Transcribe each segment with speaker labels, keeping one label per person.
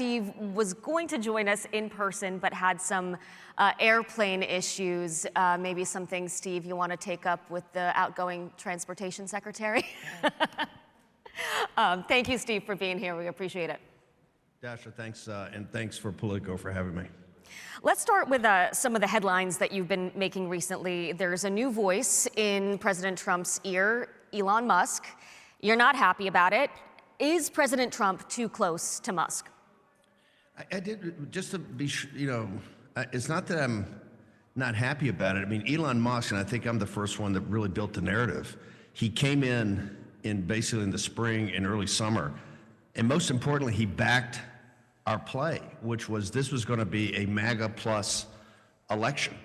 Speaker 1: Steve was going to join us in person, but had some airplane issues. Maybe some things, Steve, you want to take up with the outgoing transportation secretary? Thank you, Steve, for being here. We appreciate it.
Speaker 2: Dasha, thanks, and thanks for Politico for having me.
Speaker 1: Let's start with some of the headlines that you've been making recently. There's a new voice in President Trump's ear, Elon Musk. You're not happy about it. Is President Trump too close to Musk?
Speaker 2: I did, just to be, it's not that I'm not happy about it. I mean, Elon Musk, and I think I'm the first one that really built the narrative. He came in basically in the spring and early summer, and most importantly, he backed our play, which was this was going to be a MAGA plus election,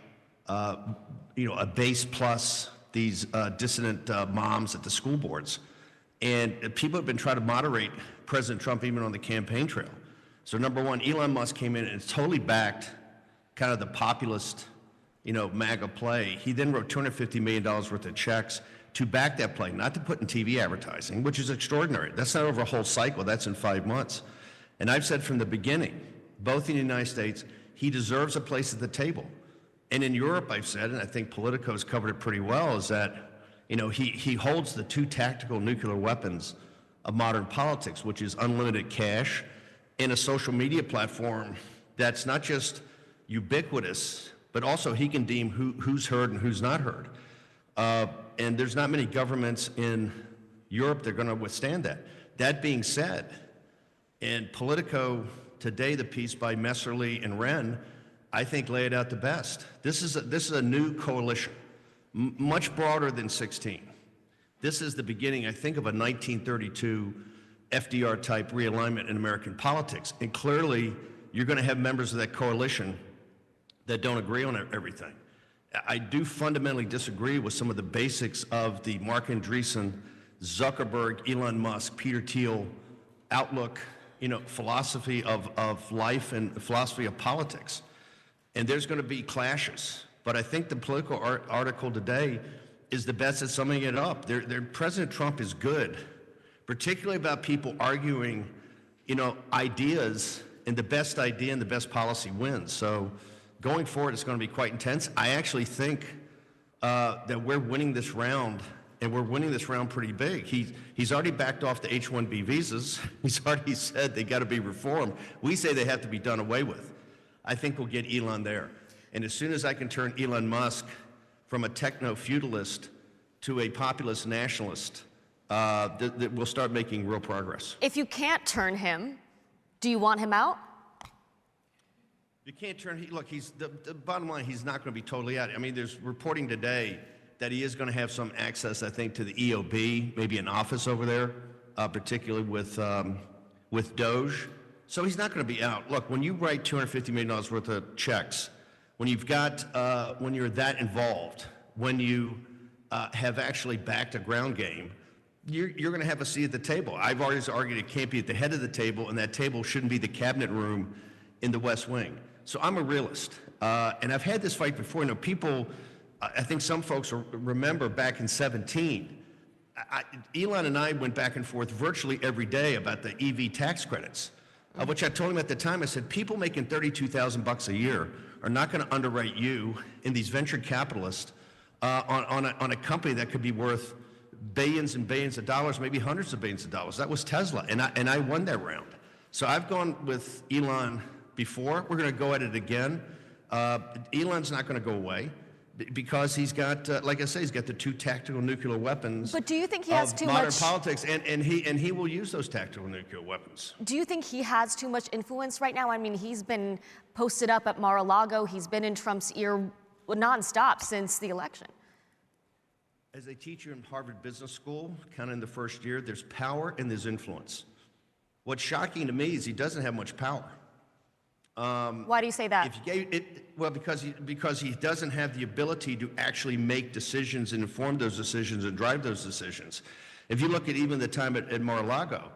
Speaker 2: a base plus these dissident moms at the school boards. And people have been trying to moderate President Trump even on the campaign trail. So number one, Elon Musk came in and totally backed kind of the populist, MAGA play. He then wrote $250 million worth of checks to back that play, not to put in TV advertising, which is extraordinary. That's not over a whole cycle, that's in 5 months. And I've said from the beginning, both in the United States, he deserves a place at the table. And in Europe, I've said, and I think Politico has covered it pretty well, is that he holds the two tactical nuclear weapons of modern politics, which is unlimited cash and a social media platform that's not just ubiquitous, but also he can deem who's heard and who's not heard. And there's not many governments in Europe that are going to withstand that. That being said, in Politico today, the piece by Messerly and Wren, I think lay it out the best. This is a new coalition. Much broader than 16. This is the beginning, I think, of a 1932 FDR-type realignment in American politics. And clearly, you're going to have members of that coalition that don't agree on everything. I do fundamentally disagree with some of the basics of the Mark Andreessen, Zuckerberg, Elon Musk, Peter Thiel outlook, philosophy of life and philosophy of politics. And there's going to be clashes. But I think the Politico article today is the best at summing it up. President Trump is good, particularly about people arguing, ideas, and the best idea and the best policy wins. So going forward, it's going to be quite intense. I actually think that we're winning this round, and we're winning this round pretty big. He's already backed off the H-1B visas. He's already said they got to be reformed. We say they have to be done away with. I think we'll get Elon there. And as soon as I can turn Elon Musk from a techno-feudalist to a populist nationalist, we'll start making real progress.
Speaker 1: If you can't turn him, do you want him out?
Speaker 2: You can't turn, look, the bottom line, he's not going to be totally out. I mean, there's reporting today that he is going to have some access, I think, to the EOB, maybe an office over there, particularly with Doge. So he's not going to be out. Look, when you write $250 million worth of checks, when you've got, when you're that involved, when you have actually backed a ground game, you're going to have a seat at the table. I've always argued it can't be at the head of the table, and that table shouldn't be the cabinet room in the West Wing. So I'm a realist, and I've had this fight before. People, I think some folks remember back in 17, Elon and I went back and forth virtually every day about the EV tax credits, which I told him at the time. I said, people making $32,000 a year are not going to underwrite you and these venture capitalists on a company that could be worth billions and billions of dollars, maybe hundreds of billions of dollars. That was Tesla, and I won that round. So I've gone with Elon before. We're going to go at it again. Elon's not going to go away because he's got, like I say, he's got the two tactical nuclear weapons.
Speaker 1: But do you think he has too much
Speaker 2: modern politics, and he will use those tactical nuclear weapons.
Speaker 1: Do you think he has too much influence right now? I mean, he's been posted up at Mar-a-Lago. He's been in Trump's ear nonstop since the election.
Speaker 2: As a teacher in Harvard Business School, kind of in the first year, there's power and there's influence. What's shocking to me is he doesn't have much power.
Speaker 1: Why do you say that?
Speaker 2: If you gave it, well, because he doesn't have the ability to actually make decisions and inform those decisions and drive those decisions. If you look at even the time at Mar-a-Lago,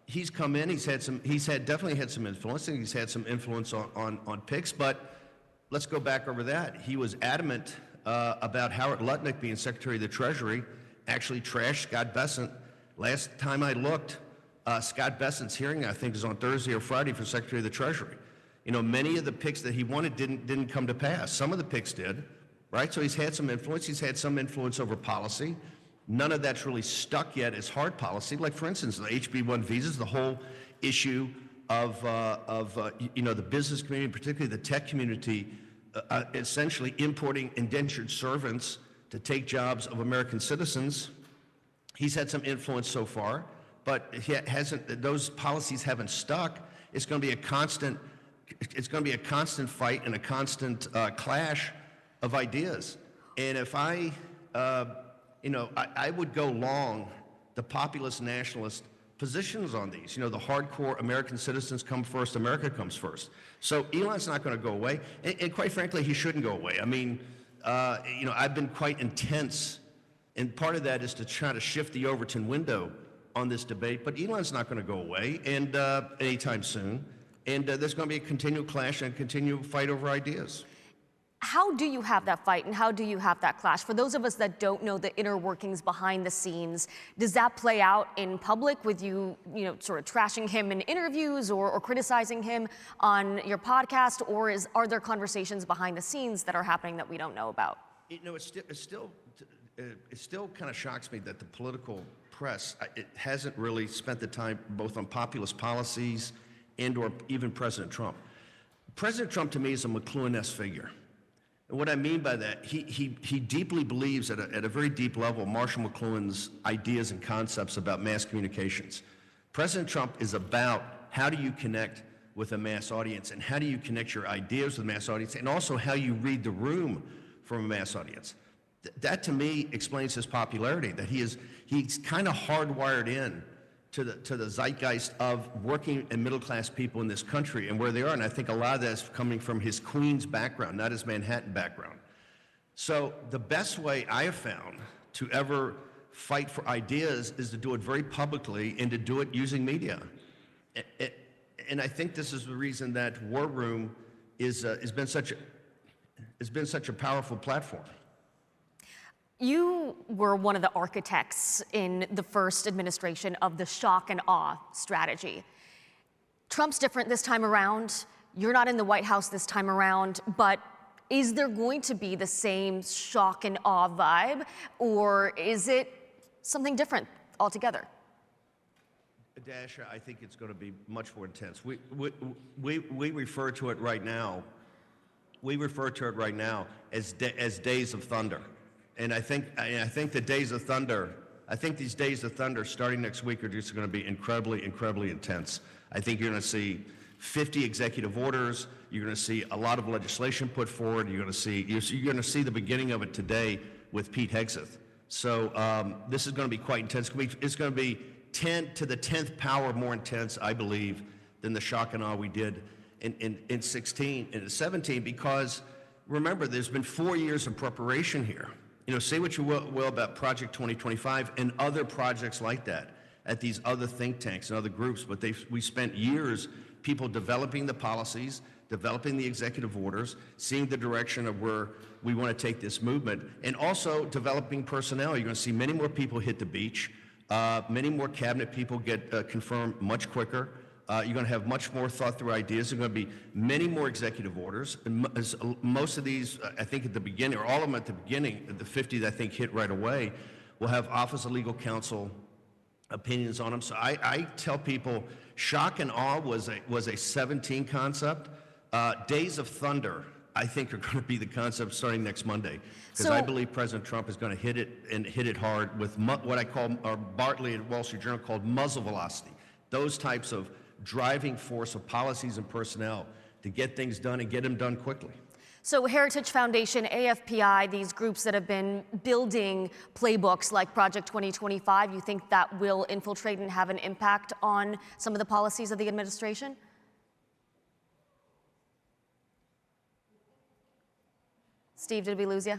Speaker 2: he's come in, he's definitely had some influence, and he's had some influence on picks, but let's go back over that. He was adamant about Howard Lutnick being Secretary of the Treasury, actually trashed Scott Bessent. Last time I looked, Scott Bessent's hearing, I think, is on Thursday or Friday for Secretary of the Treasury. You know, many of the picks that he wanted didn't come to pass. Some of the picks did, right? So he's had some influence. He's had some influence over policy. None of that's really stuck yet as hard policy. Like, for instance, the HB1 visas, the whole issue of you know, the business community, particularly the tech community, essentially importing indentured servants to take jobs of American citizens. He's had some influence so far, but he hasn't. Those policies haven't stuck. It's going to be a constant. It's going to be a constant fight and a constant clash of ideas. And if I, you know, I would go long the populist nationalist positions on these. You know, the hardcore American citizens come first, America comes first. So Elon's not going to go away, and quite frankly, he shouldn't go away. I mean, you know, I've been quite intense, and part of that is to try to shift the Overton window on this debate, but Elon's not going to go away and anytime soon, and there's going to be a continual clash and a continual fight over ideas.
Speaker 1: How do you have that fight and how do you have that clash? For those of us that don't know the inner workings behind the scenes, does that play out in public with you, you know, sort of trashing him in interviews or criticizing him on your podcast, or are there conversations behind the scenes that are happening that we don't know about?
Speaker 2: You know, it still kind of shocks me that the political press, it hasn't really spent the time both on populist policies and or even President Trump. President Trump to me is a McLuhan-esque figure. And what I mean by that, he deeply believes at a very deep level Marshall McLuhan's ideas and concepts about mass communications. President Trump is about how do you connect with a mass audience and how do you connect your ideas with a mass audience and also how you read the room from a mass audience. That to me explains his popularity, that he's kind of hardwired in to the zeitgeist of working and middle-class people in this country and where they are. And I think a lot of that is coming from his Queens background, not his Manhattan background. So the best way I have found to ever fight for ideas is to do it very publicly and to do it using media. And I think this is the reason that War Room has been such a powerful platform.
Speaker 1: You were one of the architects in the first administration of the shock and awe strategy. Trump's different this time around. You're not in the White House this time around, but is there going to be the same shock and awe vibe, or is it something different altogether?
Speaker 2: Dasha, I think it's going to be much more intense. We refer to it right now. We refer to it right now as days of thunder. And I think the days of thunder, I think these days of thunder starting next week are just going to be incredibly, incredibly intense. I think you're going to see 50 executive orders. You're going to see a lot of legislation put forward. You're going to see the beginning of it today with Pete Hegseth. So this is going to be quite intense. It's going to be 10 to the 10th power more intense, I believe, than the shock and awe we did in 16 and 17, because remember, there's been 4 years of preparation here. You know, say what you will about Project 2025 and other projects like that at these other think tanks and other groups, but we spent years, people developing the policies, developing the executive orders, seeing the direction of where we want to take this movement, and also developing personnel. You're going to see many more people hit the beach, many more cabinet people get confirmed much quicker. You're going to have much more thought-through ideas. There are going to be many more executive orders. And most of these, I think at the beginning, or all of them at the beginning, the 50 that I think hit right away, will have Office of Legal Counsel opinions on them. So I tell people, shock and awe was a 17 concept. Days of thunder, I think, are going to be the concept starting next Monday. Because I believe President Trump is going to hit it, and hit it hard with what I call, or Bartley at Wall Street Journal called muzzle velocity. Those types of driving force of policies and personnel to get things done and get them done quickly.
Speaker 1: So Heritage Foundation, AFPI, these groups that have been building playbooks like Project 2025, you think that will infiltrate and have an impact on some of the policies of the administration? Steve, did we lose you?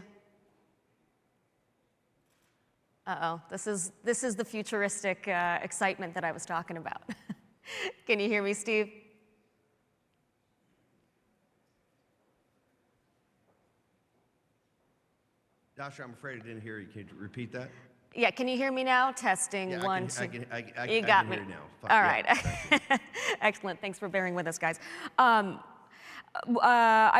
Speaker 1: Uh-oh, this is the futuristic excitement that I was talking about. Can you hear me, Steve?
Speaker 2: Dasha, I'm afraid I didn't hear you. Can you repeat that?
Speaker 1: Yeah, can you hear me now? Testing,
Speaker 2: Yeah,
Speaker 1: one, two.
Speaker 2: You
Speaker 1: got me.
Speaker 2: Hear you now.
Speaker 1: All
Speaker 2: Yeah,
Speaker 1: right.
Speaker 2: thank you.
Speaker 1: Excellent. Thanks for bearing with us, guys. I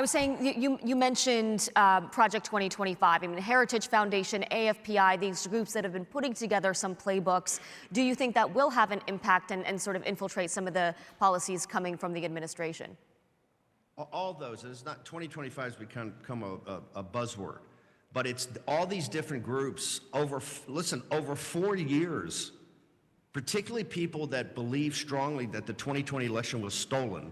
Speaker 1: was saying, you mentioned Project 2025. I mean, Heritage Foundation, AFPI, these groups that have been putting together some playbooks. Do you think that will have an impact and sort of infiltrate some of the policies coming from the administration?
Speaker 2: All those. It's not 2025 has become a buzzword, but it's all these different groups over 4 years, particularly people that believe strongly that the 2020 election was stolen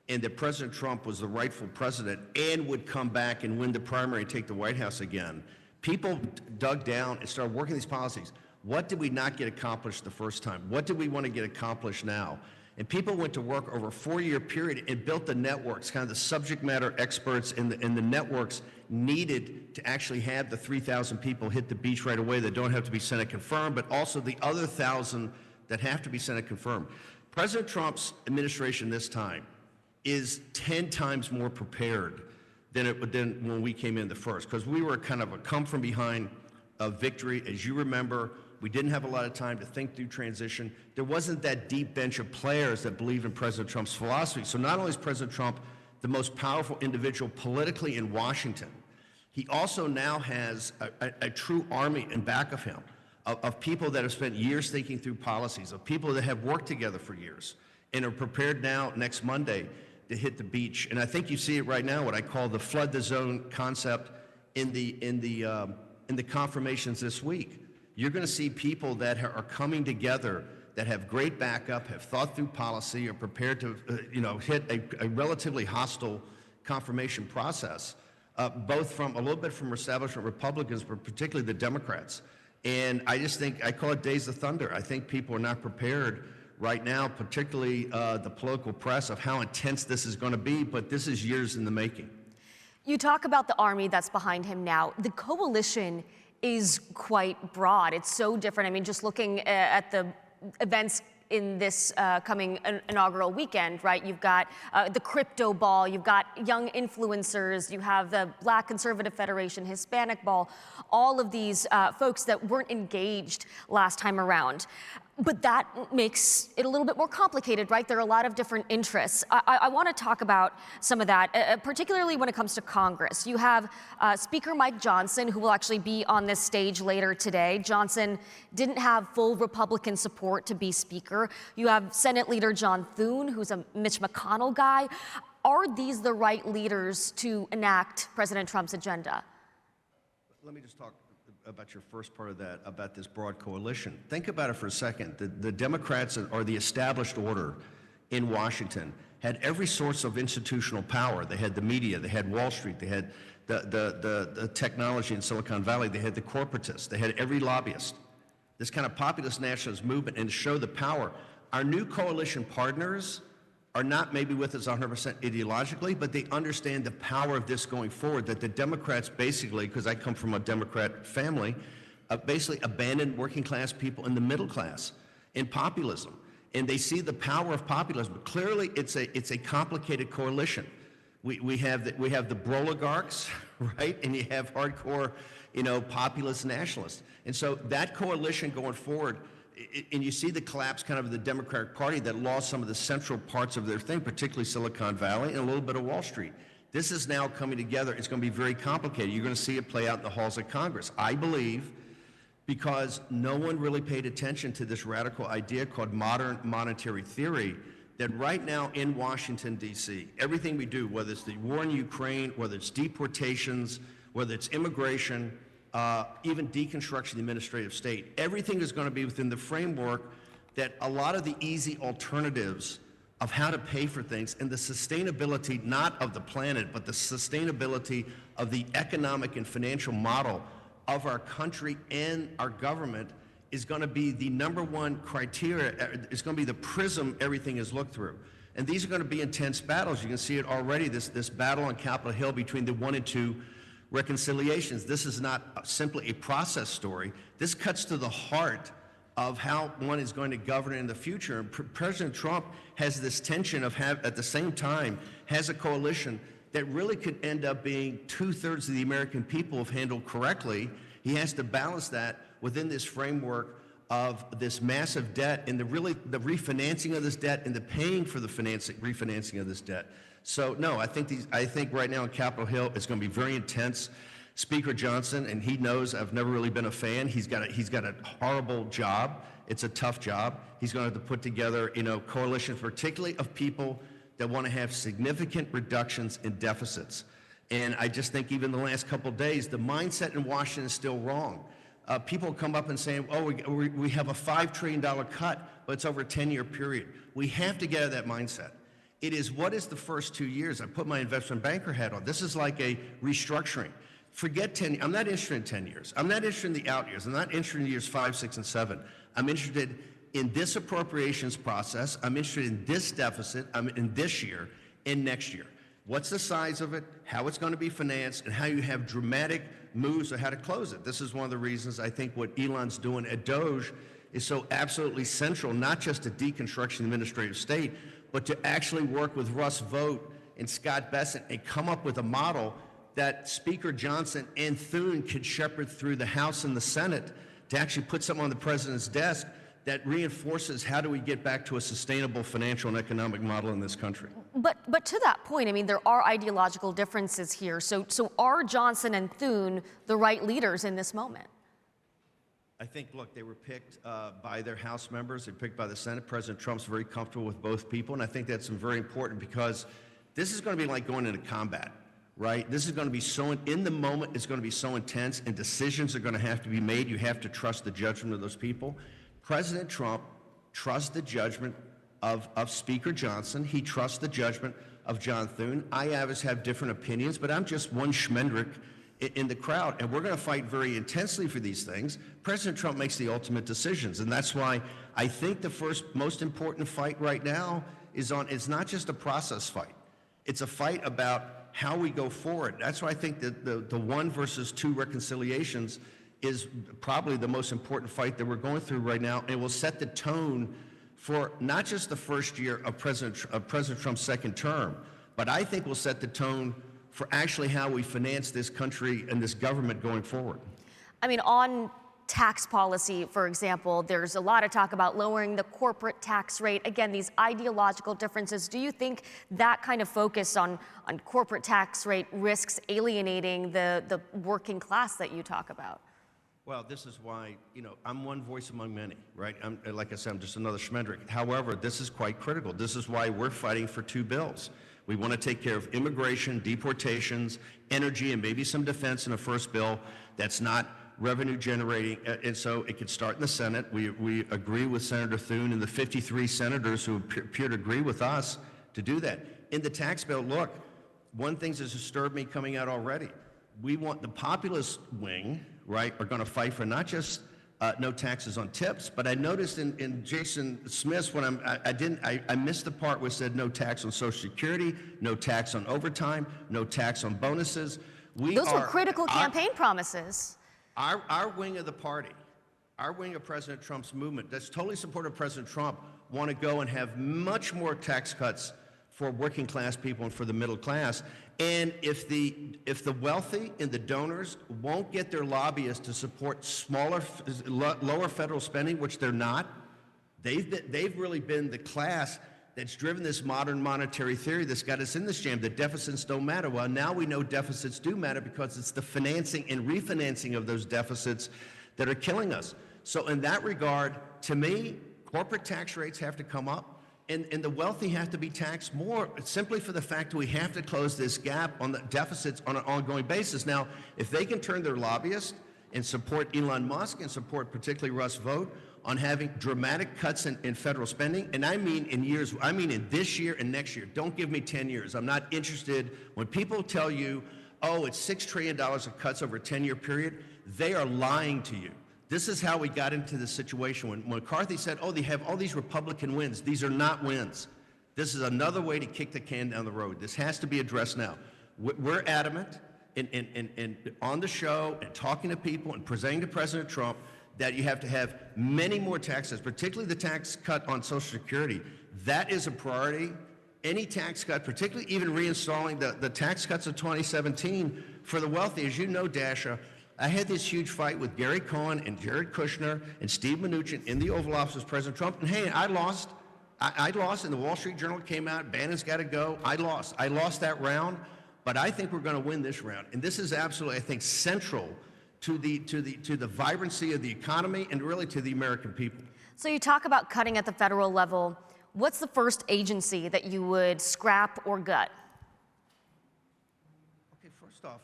Speaker 2: and that President Trump was the rightful president and would come back and win the primary and take the White House again. People dug down and started working these policies. What did we not get accomplished the first time? What do we want to get accomplished now? And people went to work over a 4-year period and built the networks, kind of the subject matter experts and the networks needed to actually have the 3,000 people hit the beach right away that don't have to be Senate confirmed, but also the other 1,000 that have to be Senate confirmed. President Trump's administration this time is 10 times more prepared than when we came in the first, because we were kind of a come from behind victory. As you remember, we didn't have a lot of time to think through transition. There wasn't that deep bench of players that believed in President Trump's philosophy. So not only is President Trump the most powerful individual politically in Washington, he also now has a true army in back of him of people that have spent years thinking through policies, of people that have worked together for years and are prepared now next Monday to hit the beach. And I think you see it right now, what I call the flood the zone concept in the confirmations this week. You're going to see people that are coming together that have great backup, have thought through policy, are prepared to hit a relatively hostile confirmation process, both from a little bit from establishment Republicans, but particularly the Democrats. And I just think, I call it days of thunder. I think people are not prepared right now, particularly the political press, of how intense this is going to be, but this is years in the making.
Speaker 1: You talk about the army that's behind him now. The coalition is quite broad. It's so different. I mean, just looking at the events in this coming inaugural weekend, right? You've got the crypto ball, you've got young influencers, you have the Black Conservative Federation, Hispanic ball, all of these folks that weren't engaged last time around. But that makes it a little bit more complicated, right? There are a lot of different interests. I want to talk about some of that, particularly when it comes to Congress. You have Speaker Mike Johnson, who will actually be on this stage later today. Johnson didn't have full Republican support to be Speaker. You have Senate Leader John Thune, who's a Mitch McConnell guy. Are these the right leaders to enact President Trump's agenda?
Speaker 2: Let me just talk about your first part of that, about this broad coalition. Think about it for a second. The Democrats, or the established order in Washington, had every source of institutional power. They had the media, they had Wall Street, they had the technology in Silicon Valley, they had the corporatists, they had every lobbyist. This kind of populist nationalist movement, and to show the power. Our new coalition partners are not maybe with us 100% ideologically, but they understand the power of this going forward, that the Democrats basically, because I come from a Democrat family, basically abandoned working class people in the middle class in populism. And they see the power of populism. But clearly, it's a complicated coalition. We have the broligarchs, right? And you have hardcore, populist nationalists. And so that coalition going forward, and you see the collapse kind of the Democratic Party that lost some of the central parts of their thing, particularly Silicon Valley and a little bit of Wall Street. This is now coming together. It's going to be very complicated. You're going to see it play out in the halls of Congress. I believe, because no one really paid attention to this radical idea called modern monetary theory, that right now in Washington, D.C., everything we do, whether it's the war in Ukraine, whether it's deportations, whether it's immigration, even deconstruction of the administrative state, everything is going to be within the framework that a lot of the easy alternatives of how to pay for things and the sustainability, not of the planet, but the sustainability of the economic and financial model of our country and our government is going to be the number one criteria. It's going to be the prism everything is looked through. And these are going to be intense battles. You can see it already, this battle on Capitol Hill between the 1 and 2 reconciliations. This is not simply a process story. This cuts to the heart of how one is going to govern in the future. And President Trump has this tension of at the same time has a coalition that really could end up being 2/3 of the American people if handled correctly. He has to balance that within this framework of this massive debt and the refinancing of this debt and the paying for the refinancing of this debt. So no, I think right now on Capitol Hill it's going to be very intense. Speaker Johnson, and he knows I've never really been a fan. He's got a horrible job. It's a tough job. He's going to have to put together, coalitions, particularly of people that want to have significant reductions in deficits. And I just think even the last couple of days, the mindset in Washington is still wrong. People come up and say, oh, we have a $5 trillion cut, but it's over a 10-year period. We have to get out of that mindset. It is, what is the first 2 years? I put my investment banker hat on. This is like a restructuring. Forget 10, I'm not interested in 10 years. I'm not interested in the out years. I'm not interested in years 5, 6, and 7. I'm interested in this appropriations process. I'm interested in this deficit. I'm in this year and next year. What's the size of it, how it's going to be financed, and how you have dramatic moves on how to close it. This is one of the reasons I think what Elon's doing at Doge is so absolutely central, not just to deconstruction of the administrative state, but to actually work with Russ Vought and Scott Bessent and come up with a model that Speaker Johnson and Thune could shepherd through the House and the Senate to actually put something on the president's desk that reinforces how do we get back to a sustainable financial and economic model in this country.
Speaker 1: But to that point, I mean, there are ideological differences here. So are Johnson and Thune the right leaders in this moment?
Speaker 2: I think, look, they were picked by their House members. They were picked by the Senate. President Trump's very comfortable with both people, and I think that's very important because this is going to be like going into combat, right? This is going to be so, in the moment, it's going to be so intense, and decisions are going to have to be made. You have to trust the judgment of those people. President Trump trusts the judgment of Speaker Johnson. He trusts the judgment of John Thune. I always have different opinions, but I'm just one schmendrick in the crowd, and we're going to fight very intensely for these things. President Trump makes the ultimate decisions, and that's why I think the first most important fight right now is it's not just a process fight. It's a fight about how we go forward. That's why I think that the 1 versus 2 reconciliations is probably the most important fight that we're going through right now, and it will set the tone for not just the first year of President Trump's second term, but I think will set the tone for actually how we finance this country and this government going forward.
Speaker 1: I mean, on tax policy, for example, there's a lot of talk about lowering the corporate tax rate. Again, these ideological differences. Do you think that kind of focus on corporate tax rate risks alienating the working class that you talk about?
Speaker 2: Well, this is why, I'm one voice among many, right? Like I said, I'm just another schmendrick. However, this is quite critical. This is why we're fighting for 2 bills. We want to take care of immigration, deportations, energy, and maybe some defense in the first bill that's not revenue generating, and so it could start in the Senate. We agree with Senator Thune and the 53 senators who appear to agree with us to do that. In the tax bill, look, one thing that's disturbed me coming out already. We want the populist wing, right, are going to fight for not just no taxes on tips, but I noticed in Jason Smith's when I missed the part where it said no tax on Social Security, no tax on overtime, no tax on bonuses.
Speaker 1: Those were critical campaign promises.
Speaker 2: Our wing of the party, our wing of President Trump's movement that's totally supportive of President Trump want to go and have much more tax cuts for working class people and for the middle class. And if the wealthy and the donors won't get their lobbyists to support lower federal spending, which they're not, they've really been the class that's driven this modern monetary theory that's got us in this jam, that deficits don't matter. Well, now we know deficits do matter because it's the financing and refinancing of those deficits that are killing us. So in that regard, to me, corporate tax rates have to come up. And the wealthy have to be taxed more simply for the fact that we have to close this gap on the deficits on an ongoing basis. Now, if they can turn their lobbyists and support Elon Musk and support particularly Russ Vought on having dramatic cuts in federal spending, and I mean in this year and next year. Don't give me 10 years. I'm not interested. When people tell you, oh, it's $6 trillion of cuts over a 10-year period, they are lying to you. This is how we got into this situation. When McCarthy said, oh, they have all these Republican wins. These are not wins. This is another way to kick the can down the road. This has to be addressed now. We're adamant and on the show and talking to people and presenting to President Trump that you have to have many more taxes, particularly the tax cut on Social Security. That is a priority. Any tax cut, particularly even reinstalling the tax cuts of 2017 for the wealthy. As you know, Dasha, I had this huge fight with Gary Cohn and Jared Kushner and Steve Mnuchin in the Oval Office with President Trump. And hey, I lost. I lost, and the Wall Street Journal came out, Bannon's got to go. I lost. I lost that round, but I think we're going to win this round. And this is absolutely, I think, central to the vibrancy of the economy and really to the American people.
Speaker 1: So you talk about cutting at the federal level. What's the first agency that you would scrap or gut?
Speaker 2: Okay, first off,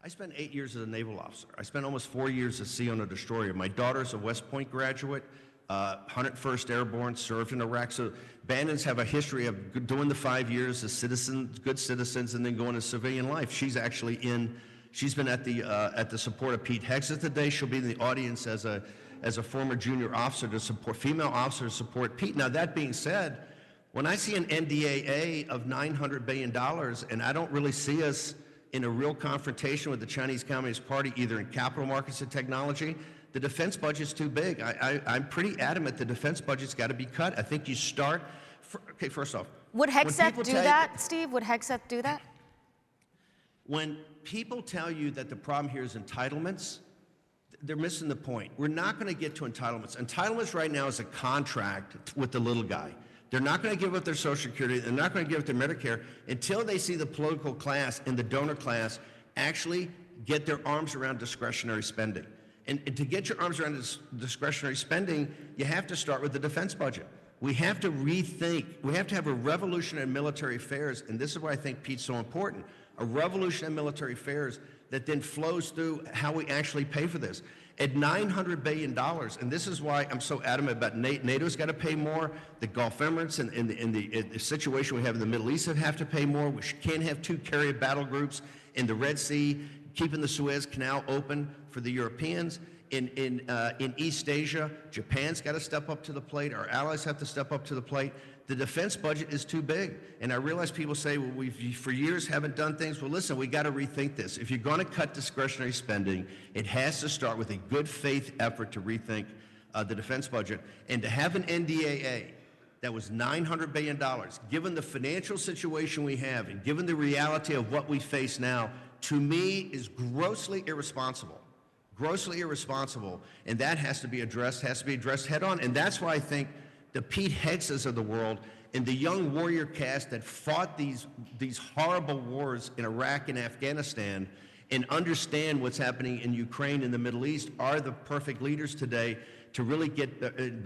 Speaker 2: I spent 8 years as a naval officer. I spent almost 4 years as sea on a destroyer. My daughter's a West Point graduate, 101st Airborne, served in Iraq. So Bannons have a history of doing the 5 years as citizens, good citizens, and then going to civilian life. She's actually she's been at the support of Pete Hegseth today. She'll be in the audience as a former junior officer to support, female officer to support Pete. Now, that being said, when I see an NDAA of $900 billion, and I don't really see us in a real confrontation with the Chinese Communist Party, either in capital markets or technology, the defense budget's too big. I'm pretty adamant the defense budget's got to be cut. I think you start, okay, first off.
Speaker 1: Would Hegseth do that, Steve? Would Hegseth do that?
Speaker 2: When people tell you that the problem here is entitlements, they're missing the point. We're not going to get to entitlements. Entitlements right now is a contract with the little guy. They're not going to give up their Social Security. They're not going to give up their Medicare until they see the political class and the donor class actually get their arms around discretionary spending. And to get your arms around this discretionary spending, you have to start with the defense budget. We have to rethink. We have to have a revolution in military affairs, and this is why I think Pete's so important, a revolution in military affairs that then flows through how we actually pay for this. At $900 billion, and this is why I'm so adamant about NATO's got to pay more, the Gulf Emirates and the situation we have in the Middle East have to pay more. We can't have two carrier battle groups in the Red Sea, keeping the Suez Canal open for the Europeans. In East Asia, Japan's got to step up to the plate. Our allies have to step up to the plate. The defense budget is too big. And I realize people say, well, we for years haven't done things. Well, listen, we got to rethink this. If you're going to cut discretionary spending, it has to start with a good faith effort to rethink the defense budget. And to have an NDAA that was $900 billion, given the financial situation we have and given the reality of what we face now, to me is grossly irresponsible. Grossly irresponsible, and that has to be addressed head on. And that's why I think the Pete Hegseths of the world and the young warrior caste that fought these horrible wars in Iraq and Afghanistan and understand what's happening in Ukraine and the Middle East are the perfect leaders today to really get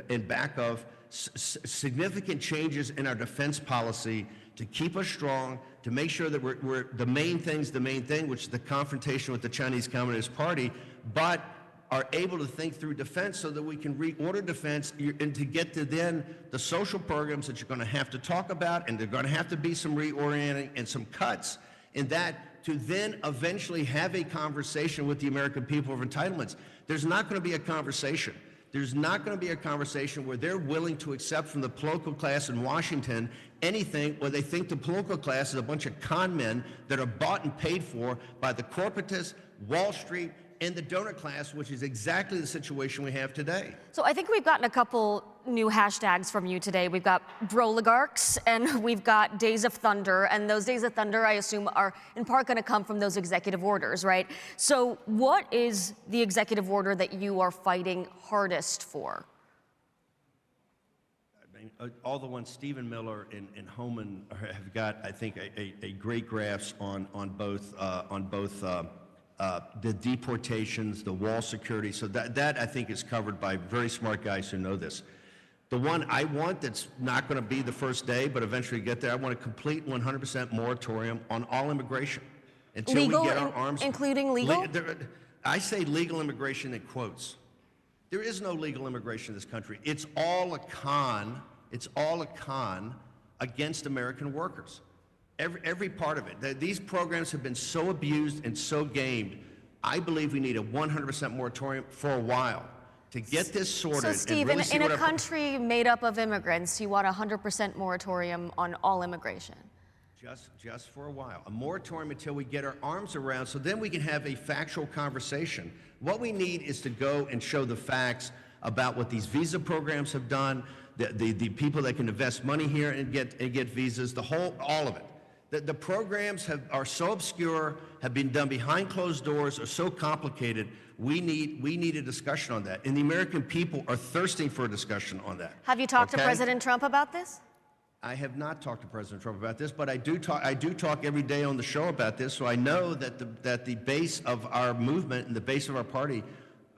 Speaker 2: in back of significant changes in our defense policy to keep us strong, to make sure that we're the main thing, which is the confrontation with the Chinese Communist Party, but are able to think through defense so that we can reorder defense and to get to then the social programs that you're going to have to talk about, and they're going to have to be some reorienting and some cuts in that to then eventually have a conversation with the American people of entitlements. There's not going to be a conversation. There's not going to be a conversation where they're willing to accept from the political class in Washington anything where they think the political class is a bunch of con men that are bought and paid for by the corporatists, Wall Street, and the donor class, which is exactly the situation we have today.
Speaker 1: So I think we've gotten a couple new hashtags from you today. We've got broligarchs and we've got Days of Thunder. And those Days of Thunder, I assume, are in part going to come from those executive orders, right? So what is the executive order that you are fighting hardest for?
Speaker 2: I mean, all the ones Stephen Miller and Homan have got, I think, a great grasp on both the deportations, the wall security. So that I think is covered by very smart guys who know this. The one I want that's not going to be the first day, but eventually get there, I want a complete 100% moratorium on all immigration until
Speaker 1: legal,
Speaker 2: we get our arms.
Speaker 1: Including legal?
Speaker 2: I say legal immigration in quotes. There is no legal immigration in this country. It's all a con. It's all a con against American workers. Every part of it. These programs have been so abused and so gamed. I believe we need a 100% moratorium for a while to get this sorted.
Speaker 1: So, Steve,
Speaker 2: and really
Speaker 1: in a country made up of immigrants, you want a 100% moratorium on all immigration?
Speaker 2: Just for a while. A moratorium until we get our arms around, so then we can have a factual conversation. What we need is to go and show the facts about what these visa programs have done, the people that can invest money here and get visas, all of it. The programs are so obscure, have been done behind closed doors, are so complicated. We need a discussion on that. And the American people are thirsting for a discussion on that.
Speaker 1: Have you talked to President Trump about this?
Speaker 2: I have not talked to President Trump about this, but I do talk every day on the show about this, so I know that the base of our movement and the base of our party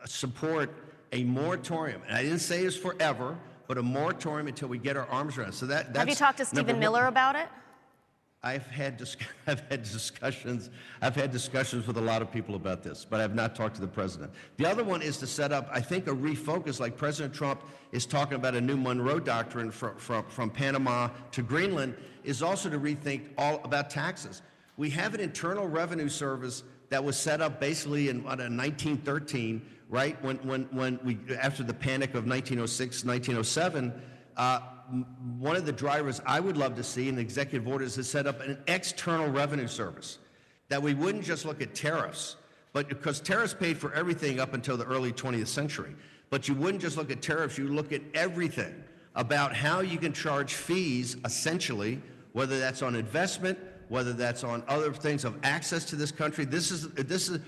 Speaker 2: support a moratorium. And I didn't say it's forever, but a moratorium until we get our arms around it. So that's
Speaker 1: Have you talked to Stephen Miller about it?
Speaker 2: I've had discussions with a lot of people about this, but I've not talked to the president. The other one is to set up, I think, a refocus, like President Trump is talking about a new Monroe Doctrine from Panama to Greenland, is also to rethink all about taxes. We have an Internal Revenue Service that was set up basically in 1913, right? When we, after the panic of 1906, 1907, one of the drivers I would love to see in the executive orders is set up an external revenue service, that we wouldn't just look at tariffs, but because tariffs paid for everything up until the early 20th century. But you wouldn't just look at tariffs, you look at everything about how you can charge fees, essentially, whether that's on investment, whether that's on other things of access to this country. This is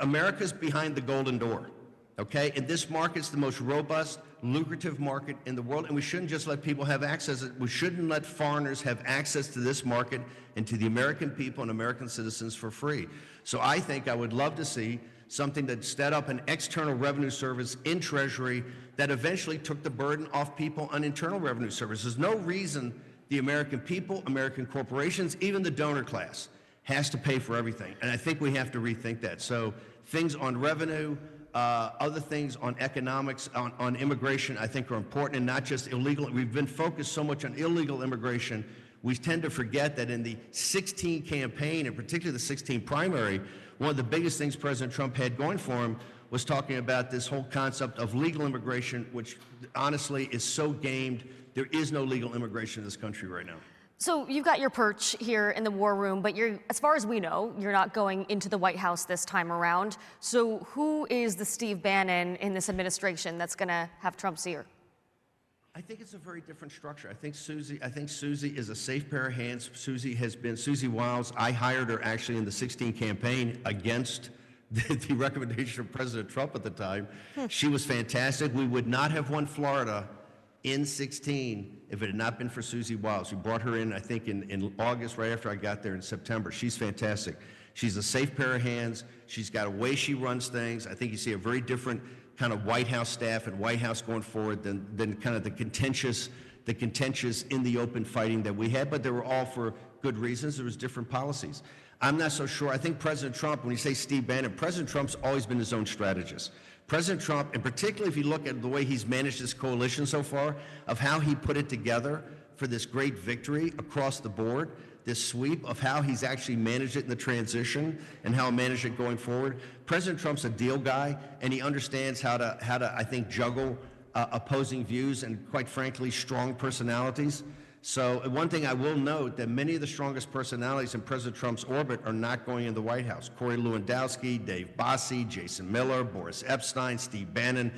Speaker 2: America's behind the golden door. Okay, and this market's the most robust, lucrative market in the world, and we shouldn't just let people have access. We shouldn't let foreigners have access to this market and to the American people and American citizens for free. So I think I would love to see something that set up an external revenue service in Treasury that eventually took the burden off people on internal revenue service. There's no reason the American people, American corporations, even the donor class, has to pay for everything, and I think we have to rethink that. So things on revenue, other things on economics, on immigration, I think are important, and not just illegal. We've been focused so much on illegal immigration, we tend to forget that in the 2016 campaign, and particularly the 2016 primary, one of the biggest things President Trump had going for him was talking about this whole concept of legal immigration, which honestly is so gamed. There is no legal immigration in this country right now.
Speaker 1: So you've got your perch here in the war room, but as far as we know, you're not going into the White House this time around. So who is the Steve Bannon in this administration that's going to have Trump's ear?
Speaker 2: I think it's a very different structure. I think Susie is a safe pair of hands. Susie Wiles, I hired her actually in the 2016 campaign against the recommendation of President Trump at the time. She was fantastic. We would not have won Florida in 2016 if it had not been for Susie Wiles. We brought her in, I think, in August, right after I got there in September. She's fantastic. She's a safe pair of hands. She's got a way she runs things. I think you see a very different kind of White House staff and White House going forward than kind of the contentious in the open fighting that we had, but they were all for good reasons. There was different policies. I'm not so sure. I think President Trump, when you say Steve Bannon, President Trump's always been his own strategist. President Trump, and particularly if you look at the way he's managed this coalition so far, of how he put it together for this great victory across the board, this sweep of how he's actually managed it in the transition and how he managed it going forward. President Trump's a deal guy, and he understands how to I think, juggle opposing views and, quite frankly, strong personalities. So one thing I will note, that many of the strongest personalities in President Trump's orbit are not going in the White House. Corey Lewandowski, Dave Bossie, Jason Miller, Boris Epstein, Steve Bannon.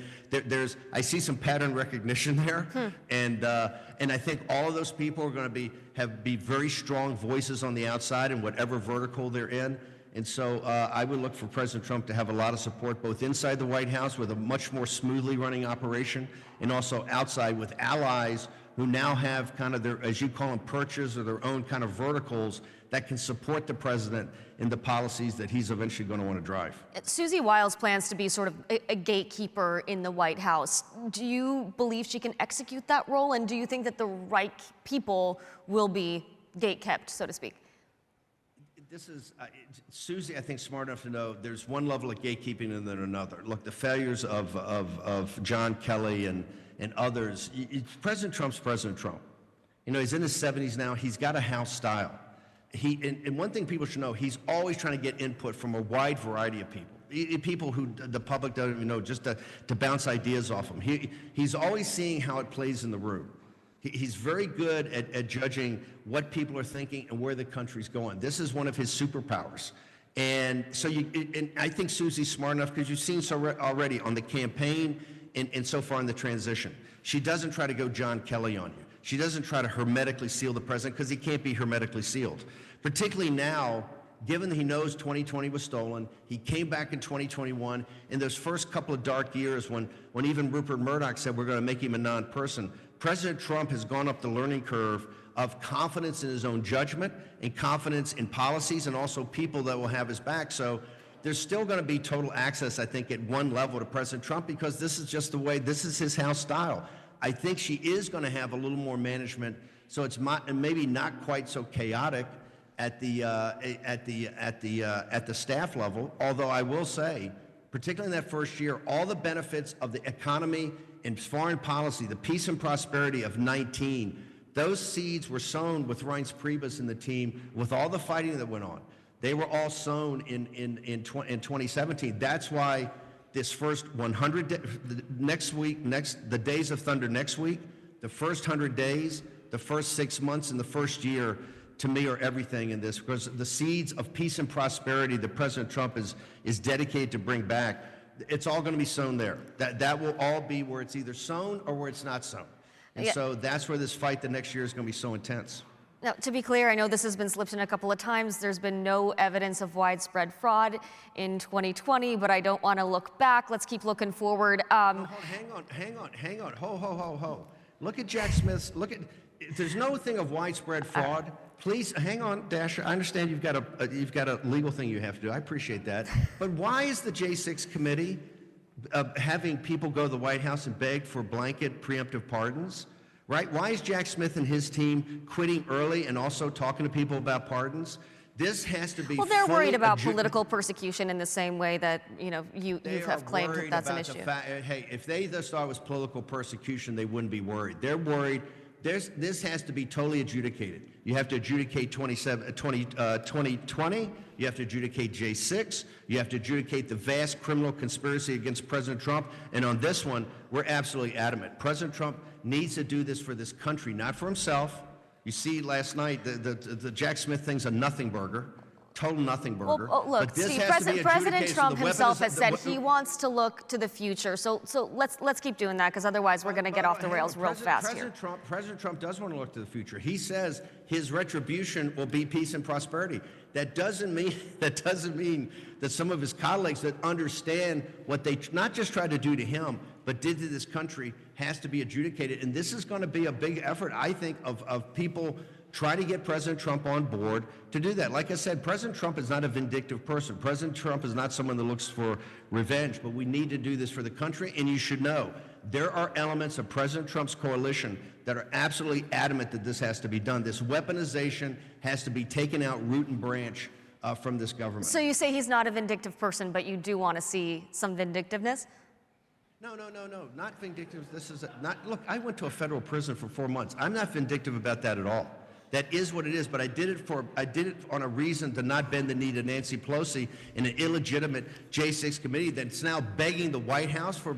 Speaker 2: I see some pattern recognition there, and I think all of those people are going to be very strong voices on the outside in whatever vertical they're in. And so I would look for President Trump to have a lot of support both inside the White House with a much more smoothly running operation, and also outside with allies who now have kind of their, as you call them, perches or their own kind of verticals that can support the president in the policies that he's eventually going to want to drive.
Speaker 1: Susie Wiles plans to be sort of a gatekeeper in the White House. Do you believe she can execute that role, and do you think that the right people will be gatekept, so to speak?
Speaker 2: This is, Susie, I think, smart enough to know there's one level of gatekeeping and then another. Look, the failures of John Kelly and others, President Trump's President Trump. You know, he's in his 70s now. He's got a House style. And one thing people should know, he's always trying to get input from a wide variety of people. People who the public doesn't even know, just to bounce ideas off him. He's always seeing how it plays in the room. He's very good at judging what people are thinking and where the country's going. This is one of his superpowers. And so and I think Susie's smart enough, because you've seen already on the campaign and so far in the transition. She doesn't try to go John Kelly on you. She doesn't try to hermetically seal the president because he can't be hermetically sealed. Particularly now, given that he knows 2020 was stolen, he came back in 2021. In those first couple of dark years when even Rupert Murdoch said we're going to make him a non-person, President Trump has gone up the learning curve of confidence in his own judgment and confidence in policies and also people that will have his back. So there's still going to be total access, I think, at one level to President Trump because this is just the way, this is his house style. I think she is going to have a little more management, so it's maybe not quite so chaotic at the staff level. Although I will say, particularly in that first year, all the benefits of the economy and foreign policy, the peace and prosperity of 19, those seeds were sown with Reince Priebus and the team, with all the fighting that went on. They were all sown in 2017. That's why this first 100 the days of thunder next week, the first 100 days, the first 6 months, and the first year, to me, are everything in this, because the seeds of peace and prosperity that President Trump is dedicated to bring back, it's all going to be sown there. That will all be where it's either sown or where it's not sown. And so that's where this fight the next year is going to be so intense.
Speaker 1: Now, to be clear, I know this has been slipped in a couple of times. There's been no evidence of widespread fraud in 2020, but I don't want to look back. Let's keep looking forward.
Speaker 2: Hang on. Ho. Look at Jack Smith's, there's no thing of widespread fraud. Please, hang on, Dasha. I understand you've got a legal thing you have to do. I appreciate that. But why is the J6 committee having people go to the White House and beg for blanket preemptive pardons? Right? Why is Jack Smith and his team quitting early and also talking to people about pardons? This has to be.
Speaker 1: Well, they're worried about political persecution in the same way that you have claimed that that's an issue.
Speaker 2: Hey, if they just thought it was political persecution, they wouldn't be worried. They're worried. This has to be totally adjudicated. You have to adjudicate 2020. You have to adjudicate J6. You have to adjudicate the vast criminal conspiracy against President Trump. And on this one, we're absolutely adamant. President Trump needs to do this for this country, not for himself. You see last night, the Jack Smith thing's a nothing burger. Total nothing burger.
Speaker 1: Well, look, Steve, President Trump himself has said he wants to look to the future. So let's keep doing that, because otherwise we're going to get off the rails real fast here.
Speaker 2: President Trump does want to look to the future. He says his retribution will be peace and prosperity. That doesn't mean that some of his colleagues that understand what they not just tried to do to him, but did to this country has to be adjudicated. And this is going to be a big effort, I think, of people try to get President Trump on board to do that. Like I said, President Trump is not a vindictive person. President Trump is not someone that looks for revenge, but we need to do this for the country. And you should know, there are elements of President Trump's coalition that are absolutely adamant that this has to be done. This weaponization has to be taken out root and branch from this government.
Speaker 1: So you say he's not a vindictive person, but you do want to see some vindictiveness?
Speaker 2: No, not vindictive. This is look, I went to a federal prison for 4 months. I'm not vindictive about that at all. That is what it is, but I did it on a reason to not bend the knee to Nancy Pelosi in an illegitimate J6 committee that's now begging the White House for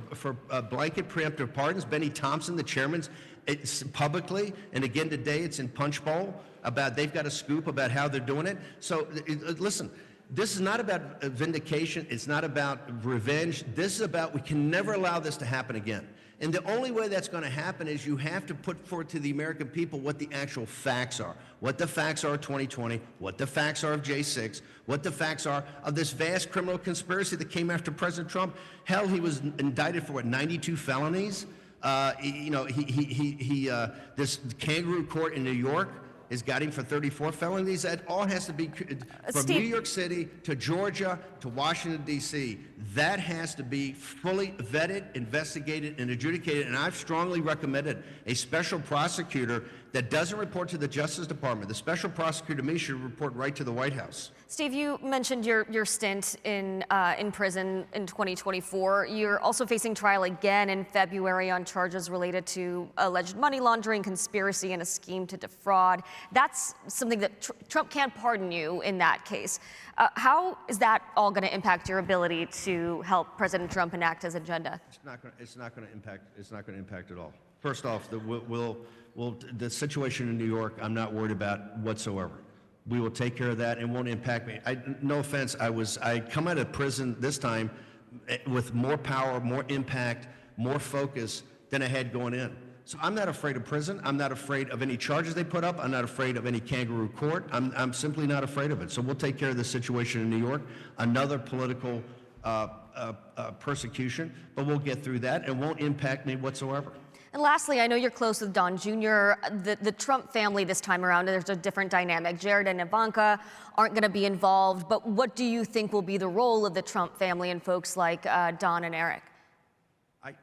Speaker 2: blanket preemptive pardons. Benny Thompson, the chairman's, it's publicly, and again today it's in Punch Bowl, about they've got a scoop about how they're doing it. So listen, this is not about vindication. It's not about revenge. This is about, we can never allow this to happen again. And the only way that's going to happen is you have to put forward to the American people what the actual facts are. What the facts are of 2020, what the facts are of J6, what the facts are of this vast criminal conspiracy that came after President Trump. Hell, he was indicted for, 92 felonies? This kangaroo court in New York has got him for 34 felonies. That all has to be from
Speaker 1: Steve,
Speaker 2: New York City to Georgia to Washington, D.C. That has to be fully vetted, investigated, and adjudicated. And I've strongly recommended a special prosecutor that doesn't report to the Justice Department. The special prosecutor, to me, should report right to the White House.
Speaker 1: Steve, you mentioned your stint in prison in 2024. You're also facing trial again in February on charges related to alleged money laundering, conspiracy, and a scheme to defraud. That's something that Trump can't pardon you in that case. How is that all going to impact your ability to help President Trump enact his agenda?
Speaker 2: It's not going to impact at all. First off, the situation in New York, I'm not worried about whatsoever. We will take care of that and won't impact me. No offense, I come out of prison this time with more power, more impact, more focus than I had going in. So I'm not afraid of prison. I'm not afraid of any charges they put up. I'm not afraid of any kangaroo court. I'm simply not afraid of it. So we'll take care of the situation in New York, another political persecution, but we'll get through that. It won't impact me whatsoever.
Speaker 1: And lastly, I know you're close with Don Jr. The Trump family this time around, there's a different dynamic. Jared and Ivanka aren't going to be involved, but what do you think will be the role of the Trump family and folks like Don and Eric?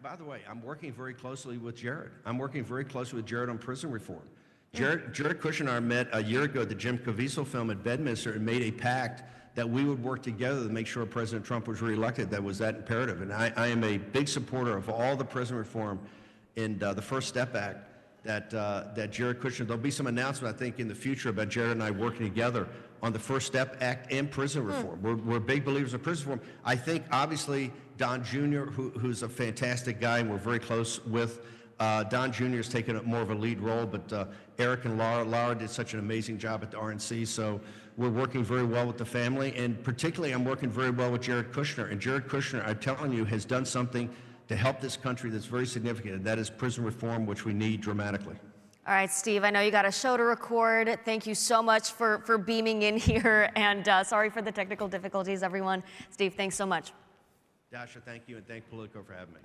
Speaker 2: By the way, I'm working very closely with Jared. I'm working very closely with Jared on prison reform. Jared Kushner and I met a year ago at the Jim Caviezel film at Bedminster and made a pact that we would work together to make sure President Trump was reelected. That was that imperative. And I am a big supporter of all the prison reform in the First Step Act that Jared Kushner, there'll be some announcement, I think, in the future about Jared and I working together on the First Step Act and prison reform. We're big believers in prison reform. I think, obviously, Don Jr., who's a fantastic guy, and we're very close with. Don Jr. has taken up more of a lead role, but Eric and Laura did such an amazing job at the RNC, so we're working very well with the family, and particularly I'm working very well with Jared Kushner. And Jared Kushner, I'm telling you, has done something to help this country that's very significant, and that is prison reform, which we need dramatically.
Speaker 1: All right, Steve, I know you got a show to record. Thank you so much for beaming in here, and sorry for the technical difficulties, everyone. Steve, thanks so much.
Speaker 2: Dasha, thank you, and thank Politico for having me.